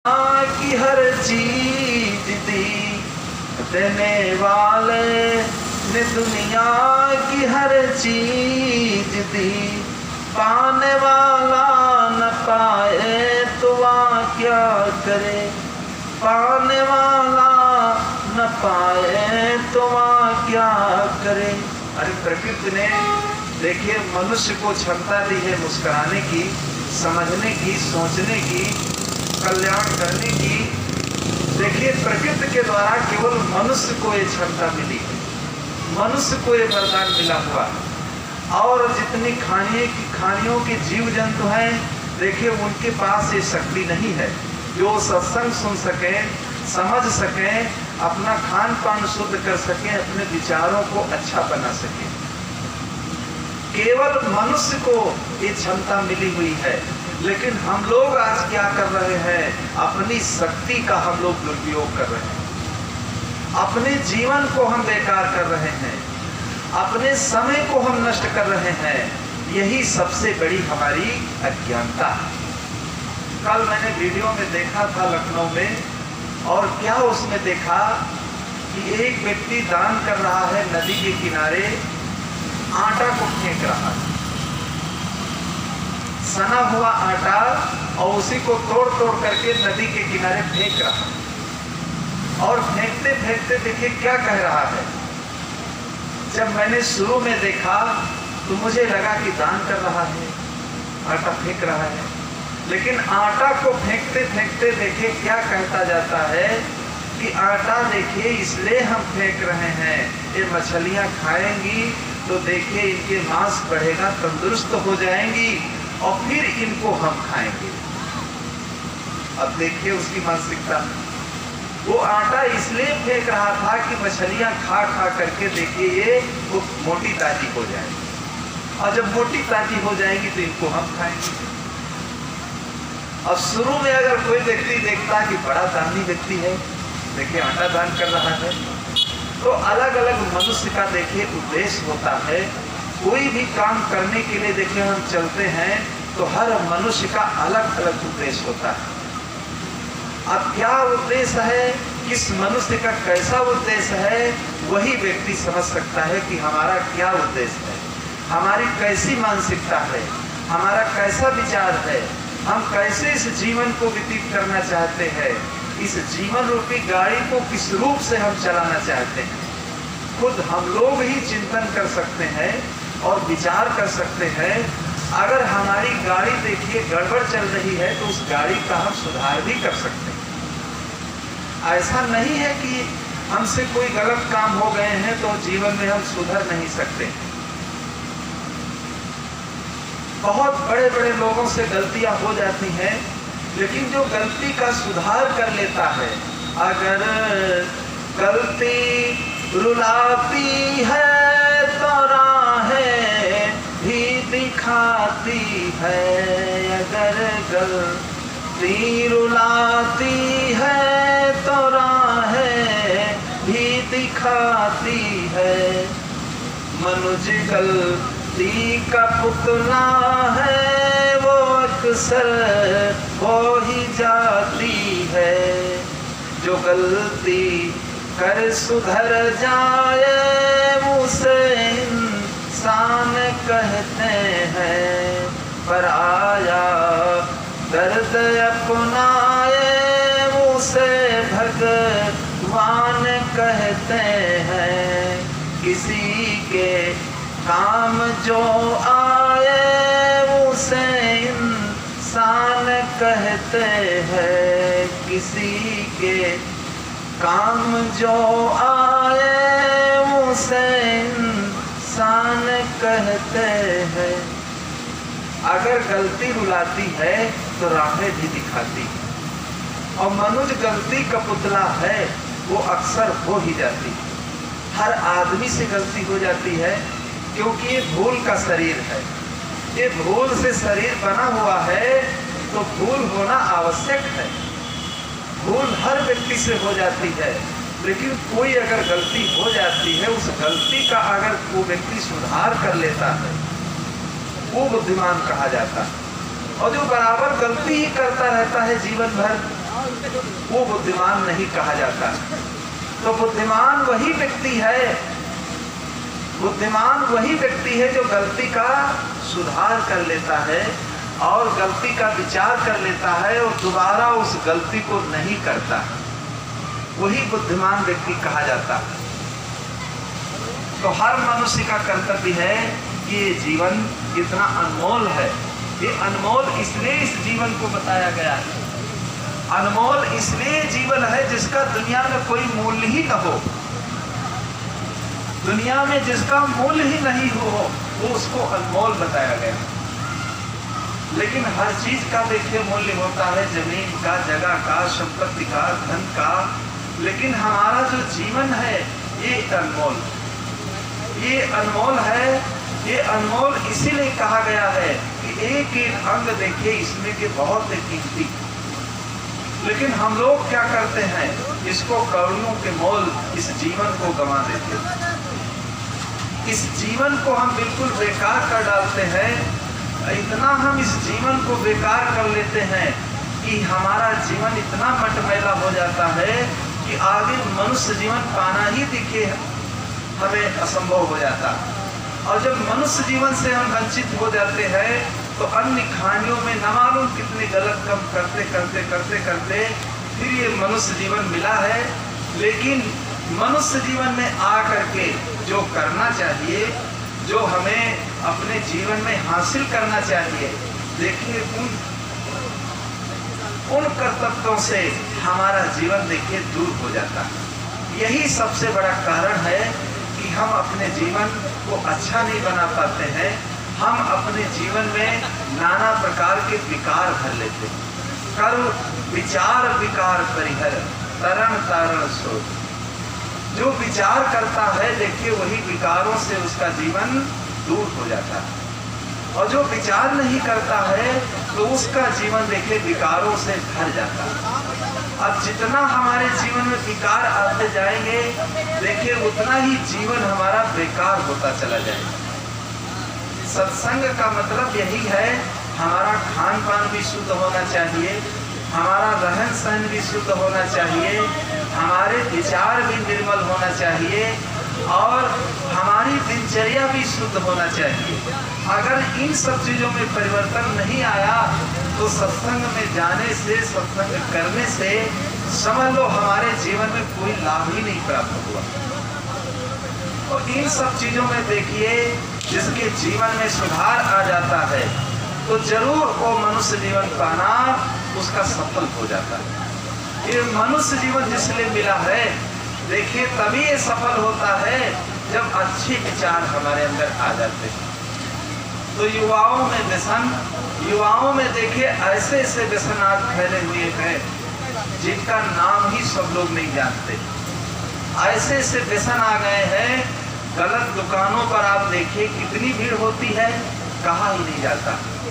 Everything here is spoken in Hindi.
की हर चीज दी, देने वाले ने दुनिया की हर चीज दी। पाने वाला न पाए तो वह क्या करे, पाने वाला न पाए तो वह क्या करे। अरे प्रकृति ने देखिए मनुष्य को क्षमता दी है मुस्कुराने की, समझने की, सोचने की, कल्याण करने की। देखिए प्रकृति के द्वारा केवल मनुष्य को ये क्षमता मिली है, मनुष्य को ये वरदान मिला हुआ है। और जितनी खानियों के जीव जंतु हैं, देखिए उनके पास ये शक्ति नहीं है जो सत्संग सुन सके, समझ सके, अपना खान पान शुद्ध कर सके, अपने विचारों को अच्छा बना सके। केवल मनुष्य को ये क्षमता मिली हुई है। लेकिन हम लोग आज क्या कर रहे हैं, अपनी शक्ति का हम लोग दुरुपयोग कर रहे हैं, अपने जीवन को हम बेकार कर रहे हैं, अपने समय को हम नष्ट कर रहे हैं। यही सबसे बड़ी हमारी अज्ञानता है। कल मैंने वीडियो में देखा था लखनऊ में, और क्या उसमें देखा कि एक व्यक्ति दान कर रहा है, नदी के किनारे आटा को फेंक रहा है, सना हुआ आटा, और उसी को तोड़ तोड़ करके नदी के किनारे फेंक रहा है। और फेंकते फेंकते देखिए क्या कह रहा है। जब मैंने शुरू में देखा तो मुझे लगा कि दान कर रहा है, आटा फेंक रहा है, लेकिन आटा को फेंकते फेंकते देखिए क्या कहता जाता है कि आटा देखिए इसलिए हम फेंक रहे हैं, ये मछलियां खाएंगी तो देखिए इनके मांस बढ़ेगा, तंदुरुस्त हो जाएंगी, और फिर इनको हम खाएंगे। अब देखिए उसकी मानसिकता, वो आटा इसलिए फेंक रहा था कि मछलियां खा खा करके देखिए ये वो मोटी ताजी हो जाएगी, और जब मोटी ताजी हो जाएगी तो इनको हम खाएंगे। अब शुरू में अगर कोई व्यक्ति देखता कि बड़ा दानी व्यक्ति है, देखिए आटा दान कर रहा है, तो अलग अलग मनुष्य का देखिए उद्देश्य होता है। कोई भी काम करने के लिए देखिए हम चलते हैं तो हर मनुष्य का अलग अलग उद्देश्य होता है। अब क्या उद्देश्य है, किस मनुष्य का कैसा उद्देश्य है, वही व्यक्ति समझ सकता है कि हमारा क्या उद्देश्य है, हमारी कैसी मानसिकता है, हमारा कैसा विचार है, हम कैसे इस जीवन को व्यतीत करना चाहते हैं, इस जीवन रूपी गाड़ी को किस रूप से हम चलाना चाहते हैं। खुद हम लोग ही चिंतन कर सकते हैं और विचार कर सकते हैं। अगर हमारी गाड़ी देखिए गड़बड़ चल रही है तो उस गाड़ी का हम सुधार भी कर सकते हैं। ऐसा नहीं है कि हमसे कोई गलत काम हो गए हैं तो जीवन में हम सुधर नहीं सकते। बहुत बड़े बड़े लोगों से गलतियां हो जाती हैं, लेकिन जो गलती का सुधार कर लेता है, अगर गलती रुलाती है तो राहें भी दिखाती है, अगर गलती रुलाती है तो राहें भी दिखाती है। मनुज गलती का पुतला है, वो अक्सर हो ही जाती है। जो गलती कर सुधर जाए उसे इंसान कहते हैं, पर आया दर्द अपनाए उसे भगवान कहते हैं। किसी के काम जो आए उसे इंसान कहते हैं, किसी के काम जो आए उसे इंसान कहते हैं। अगर गलती रुलाती है तो राहें भी दिखाती है, और मनुष्य गलती का पुतला है, वो अक्सर हो ही जाती है। हर आदमी से गलती हो जाती है, क्योंकि ये भूल का शरीर है, ये भूल से शरीर बना हुआ है, तो भूल होना आवश्यक है। भूल हर व्यक्ति से हो जाती है, लेकिन कोई अगर गलती हो जाती है, उस गलती का अगर वो व्यक्ति सुधार कर लेता है, वो बुद्धिमान कहा जाता है। और जो बराबर गलती ही करता रहता है जीवन भर, वो बुद्धिमान नहीं कहा जाता। तो बुद्धिमान वही व्यक्ति है, बुद्धिमान वही व्यक्ति है जो गलती का सुधार कर लेता है और गलती का विचार कर लेता है और दोबारा उस गलती को नहीं करता, वही बुद्धिमान व्यक्ति कहा जाता है। तो हर मनुष्य का कर्तव्य है कि ये जीवन कितना अनमोल है। ये अनमोल इसलिए इस जीवन को बताया गया है, अनमोल इसलिए जीवन है जिसका दुनिया में कोई मूल्य ही न हो, दुनिया में जिसका मूल्य ही नहीं हो वो उसको अनमोल बताया गया। लेकिन हर चीज का देखिए मूल्य होता है, जमीन का, जगह का, संपत्ति का, धन का, लेकिन हमारा जो जीवन है ये अनमोल, ये अनमोल है। ये अनमोल इसीलिए कहा गया है कि एक एक अंग देखिए इसमें के बहुत कीमती, लेकिन हम लोग क्या करते हैं, इसको करोड़ों के मोल इस जीवन को गंवा देते हैं, इस जीवन को हम बिल्कुल बेकार कर डालते हैं। इतना हम इस जीवन को बेकार कर लेते हैं कि हमारा जीवन इतना मटमैला हो जाता है कि आगे मनुष्य जीवन पाना ही देखिए हमें असंभव हो जाता। और जब मनुष्य जीवन से हम वंचित हो जाते हैं तो अन्य खानियों में न मालूम कितने गलत काम करते करते करते करते फिर ये मनुष्य जीवन मिला है। लेकिन मनुष्य जीवन में आकर के जो करना चाहिए, जो हमें अपने जीवन में हासिल करना चाहिए, देखिए उन कर्तव्यों से हमारा जीवन देखिए दूर हो जाता है। यही सबसे बड़ा कारण है कि हम अपने जीवन को अच्छा नहीं बना पाते हैं। हम अपने जीवन में नाना प्रकार के विकार भर लेते हैं। कर्म विचार विकार परिहर तरण तारण सोच, जो विचार करता है देखिए वही विकारों से उसका जीवन दूर हो जाता है, और जो विचार नहीं करता है तो उसका जीवन देखिए विकारों से भर जाता है। अब जितना हमारे जीवन में विकार आते जाएंगे देखिए उतना ही जीवन हमारा बेकार होता चला जाएगा। सत्संग का मतलब यही है, हमारा खान पान भी शुद्ध होना चाहिए, हमारा रहन सहन भी शुद्ध होना चाहिए, हमारे विचार भी निर्मल होना चाहिए और हमारी दिनचर्या भी शुद्ध होना चाहिए। अगर इन सब चीजों में परिवर्तन नहीं आया तो सत्संग में जाने से, सत्संग करने से समझ लो हमारे जीवन में कोई लाभ ही नहीं प्राप्त हुआ। तो इन सब चीजों में देखिए जिसके जीवन में सुधार आ जाता है तो जरूर वो मनुष्य जीवन पाना उसका सफल हो जाता है। ये मनुष्य जीवन जिसलिए मिला है देखिए तभी ये सफल होता है जब अच्छे विचार हमारे अंदर आ जाते हैं। तो युवाओं में व्यसन, युवाओं में देखिए ऐसे ऐसे व्यसन आज फैले हुए हैं जिनका नाम ही सब लोग नहीं जानते। ऐसे ऐसे व्यसन आ गए हैं, गलत दुकानों पर आप देखिए कितनी भीड़ होती है, कहा ही नहीं जाता।